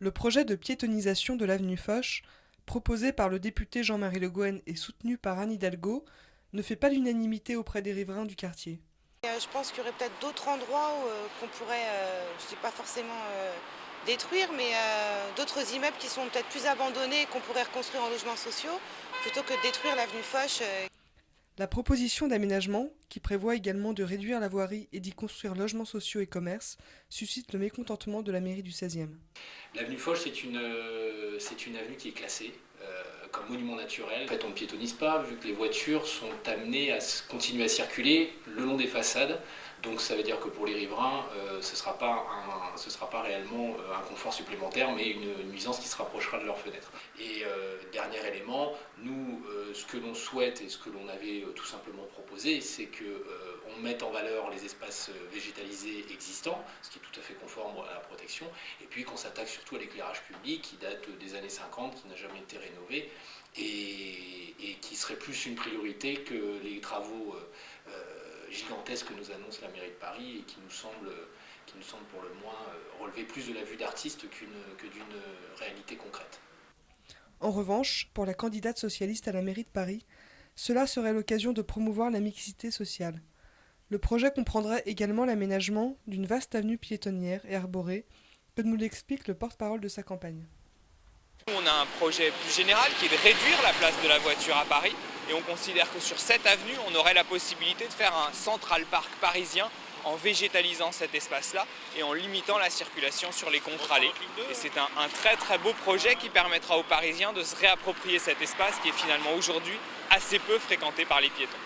Le projet de piétonnisation de l'avenue Foch, proposé par le député Jean-Marie Le Gouen et soutenu par Anne Hidalgo, ne fait pas l'unanimité auprès des riverains du quartier. Je pense qu'il y aurait peut-être d'autres endroits qu'on pourrait, je ne dis pas forcément détruire, mais d'autres immeubles qui sont peut-être plus abandonnés et qu'on pourrait reconstruire en logements sociaux, plutôt que de détruire l'avenue Foch. La proposition d'aménagement, qui prévoit également de réduire la voirie et d'y construire logements sociaux et commerces, suscite le mécontentement de la mairie du 16e. L'avenue Foch, c'est une avenue qui est classée comme monument naturel. En fait, on ne piétonnise pas, vu que les voitures sont amenées à continuer à circuler le long des façades. Donc ça veut dire que pour les riverains, ce ne sera pas réellement un confort supplémentaire, mais une nuisance qui se rapprochera de leurs fenêtres. Et dernier élément, nous, ce que l'on souhaite et ce que l'on avait tout simplement proposé, c'est qu'on mette en valeur les espaces végétalisés existants, ce qui est tout à fait conforme à la protection, et puis qu'on s'attaque surtout à l'éclairage public qui date des années 50, qui n'a jamais été rénové, et qui serait plus une priorité que les travaux gigantesques que nous annonce la mairie de Paris et qui nous semble pour le moins relever plus de la vue d'artiste que d'une réalité concrète. En revanche, pour la candidate socialiste à la mairie de Paris, cela serait l'occasion de promouvoir la mixité sociale. Le projet comprendrait également l'aménagement d'une vaste avenue piétonnière et arborée, comme nous l'explique le porte-parole de sa campagne. On a un projet plus général qui est de réduire la place de la voiture à Paris et on considère que sur cette avenue, on aurait la possibilité de faire un Central Park parisien en végétalisant cet espace-là et en limitant la circulation sur les contre-allées. Et c'est un très très beau projet qui permettra aux Parisiens de se réapproprier cet espace qui est finalement aujourd'hui assez peu fréquenté par les piétons.